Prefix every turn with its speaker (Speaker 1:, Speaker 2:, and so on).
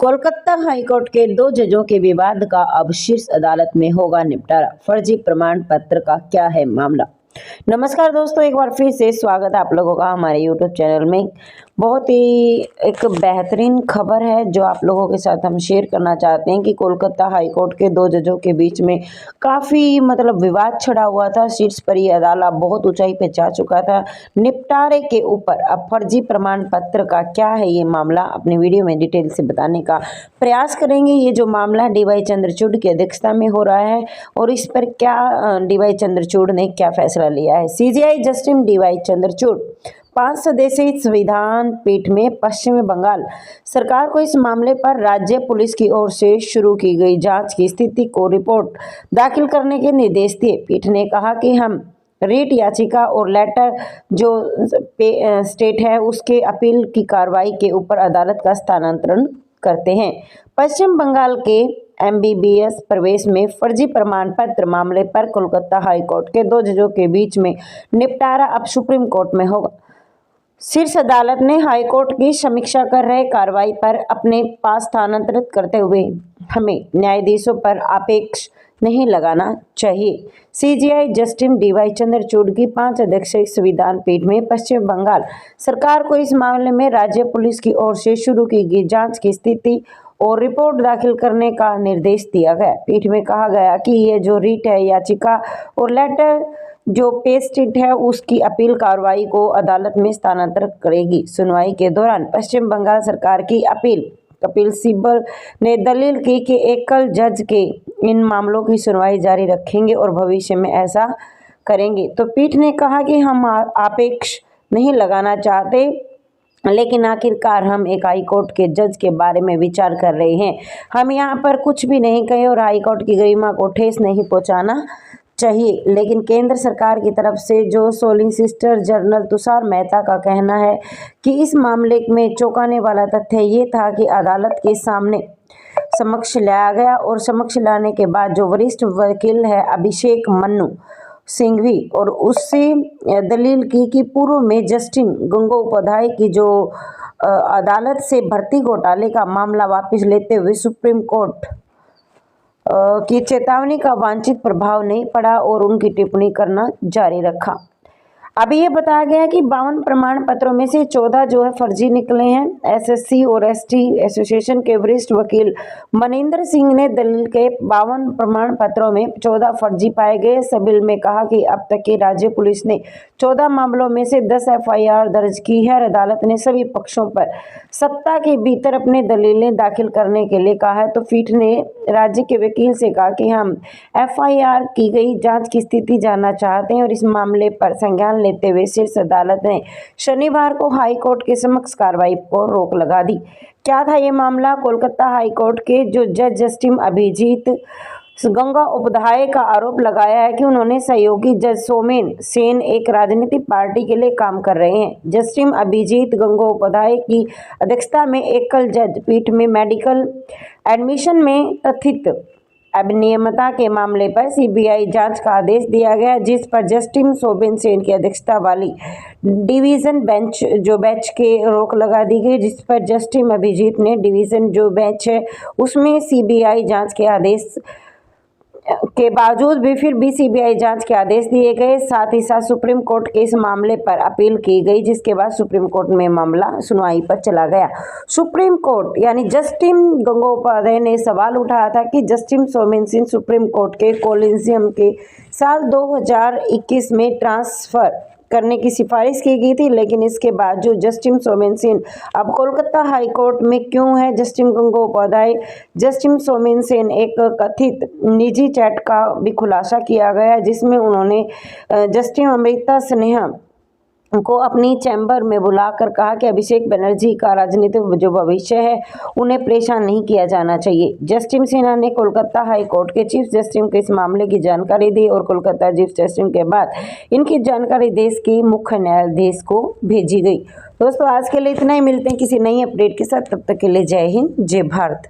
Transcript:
Speaker 1: Kolkata high court के 2 जजों के विवाद का अब शीर्ष अदालत में होगा निपटारा। फर्जी प्रमाण पत्र का क्या है मामला। नमस्कार दोस्तों, एक बार फिर से स्वागत है आप लोगों का हमारे यूट्यूब चैनल में। बहुत ही एक बेहतरीन खबर है जो आप लोगों के साथ हम शेयर करना चाहते हैं कि कोलकाता हाईकोर्ट के 2 जजों के बीच में काफ़ी विवाद छिड़ा हुआ था। शीर्ष पर ये अदालत बहुत ऊंचाई पे जा चुका था। निपटारे के ऊपर अब फर्जी प्रमाण पत्र का क्या है ये मामला, अपनी वीडियो में डिटेल से बताने का प्रयास करेंगे। ये जो मामला DY चंद्रचूड़ की अध्यक्षता में हो रहा है और इस पर क्या DY चंद्रचूड़ ने क्या फैसला लिया है। CJI जस्टिस DY चंद्रचूड़ 5 सदस्यीय संविधान पीठ में पश्चिम बंगाल सरकार को इस मामले पर राज्य पुलिस की ओर से शुरू की गई जांच की स्थिति को रिपोर्ट दाखिल करने के निर्देश दिए। पीठ ने कहा कि हम रीट याचिका और लेटर जो स्टेट है उसके अपील की कार्रवाई के ऊपर अदालत का स्थानांतरण करते हैं। पश्चिम बंगाल के MBBS प्रवेश में फर्जी प्रमाण पत्र मामले पर कोलकाता हाईकोर्ट के 2 जजों के बीच में निपटारा अब सुप्रीम कोर्ट में होगा। शीर्ष अदालत ने हाईकोर्ट की समीक्षा कर रहे कार्रवाई पर अपने पास स्थानांतरित करते हुए हमें न्यायाधीशों पर आपेक्ष नहीं लगाना चाहिए। CJI जस्टिस DY चंद्रचूड़ की 5 सदस्यीय संविधान पीठ में पश्चिम बंगाल सरकार को इस मामले में राज्य पुलिस की ओर से शुरू की गई जांच की स्थिति और रिपोर्ट दाखिल करने का निर्देश दिया गया। पीठ में कहा गया कि ये जो रीट है याचिका और लेटर जो पेस्टेड है उसकी अपील कार्रवाई को अदालत में स्थानांतरित करेगी। सुनवाई के दौरान पश्चिम बंगाल सरकार की कपिल सिब्बल ने दलील की कि एकल जज के इन मामलों की सुनवाई जारी रखेंगे और भविष्य में ऐसा करेंगे। तो पीठ ने कहा कि हम आपेक्ष नहीं लगाना चाहते, लेकिन आखिरकार हम एक हाईकोर्ट के जज के बारे में विचार कर रहे हैं। हम यहाँ पर कुछ भी नहीं कहे और हाईकोर्ट की गरिमा को ठेस नहीं पहुँचाना चाहिए। लेकिन केंद्र सरकार की तरफ से जो सॉलिसिटर जनरल तुषार मेहता का कहना है कि इस मामले में चौंकाने वाला तथ्य ये था कि अदालत के समक्ष लाया गया और समक्ष लाने के बाद जो वरिष्ठ वकील है अभिषेक मनु सिंघवी और उससे दलील की कि पूर्व में जस्टिस गंगोपाध्याय की जो अदालत से भर्ती घोटाले का मामला वापस लेते हुए सुप्रीम कोर्ट की चेतावनी का वांछित प्रभाव नहीं पड़ा और उनकी टिप्पणी करना जारी रखा। अभी ये बताया गया कि 52 प्रमाण पत्रों में से 14 जो है फर्जी निकले हैं। SSC और ST एसोसिएशन के वरिष्ठ वकील मनिंदर सिंह ने दलील के 52 प्रमाण पत्रों में 14 फर्जी पाए गए। सबिल में कहा कि अब तक की राज्य पुलिस ने 14 मामलों में से 10 FIR दर्ज की है और अदालत ने सभी पक्षों पर सप्ताह के भीतर अपने दलीलें दाखिल करने के लिए कहा है। तो पीठ ने राज्य के वकील से कहा कि हम FIR की गई जांच की स्थिति जानना चाहते हैं और इस मामले पर संज्ञान लेते हुए शीर्ष अदालत ने शनिवार को हाईकोर्ट के समक्ष कार्रवाई को रोक लगा दी। क्या था ये मामला। कोलकाता हाईकोर्ट के जो जज जस्टिस अभिजीत गंगोपाध्याय का आरोप लगाया है कि उन्होंने सहयोगी जज सोमेन सेन एक राजनीतिक पार्टी के लिए काम कर रहे हैं। जस्टिस अभिजीत गंगोपाध्याय की अध्यक्षता में एकल जज पीठ में मेडिकल एडमिशन में कथित अनियमितता के मामले पर CBI जांच का आदेश दिया गया, जिस पर जस्टिस सोमेन सेन की अध्यक्षता वाली डिवीजन बेंच के रोक लगा दी गई, जिस पर जस्टिस अभिजीत ने डिवीजन जो बेंच है उसमें CBI जांच के आदेश के बावजूद भी फिर भी CBI जांच के आदेश दिए गए। साथ ही साथ सुप्रीम कोर्ट के इस मामले पर अपील की गई, जिसके बाद सुप्रीम कोर्ट में मामला सुनवाई पर चला गया। सुप्रीम कोर्ट यानी जस्टिस गंगोपाध्याय ने सवाल उठाया था कि justice Somen Singh supreme court के कोलिजियम के साल 2021 में ट्रांसफर करने की सिफारिश की गई थी, लेकिन इसके बाद जो जस्टिस सोमेन सिंह अब कोलकाता हाईकोर्ट में क्यों है। जस्टिस गंगोपाध्याय जस्टिस सोमेन सिंह एक कथित निजी चैट का भी खुलासा किया गया, जिसमें उन्होंने जस्टिस अमृता सिन्हा को अपनी चैम्बर में बुलाकर कहा कि अभिषेक बनर्जी का राजनीतिक जो भविष्य है उन्हें परेशान नहीं किया जाना चाहिए। जस्टिस सिन्हा ने कोलकाता हाई कोर्ट के चीफ जस्टिस को इस मामले की जानकारी दी और कोलकाता चीफ जस्टिस के बाद इनकी जानकारी देश के मुख्य न्यायाधीश को भेजी गई। दोस्तों आज के लिए इतना ही, मिलते हैं किसी नई अपडेट के साथ, तब तक के लिए जय हिंद जय भारत।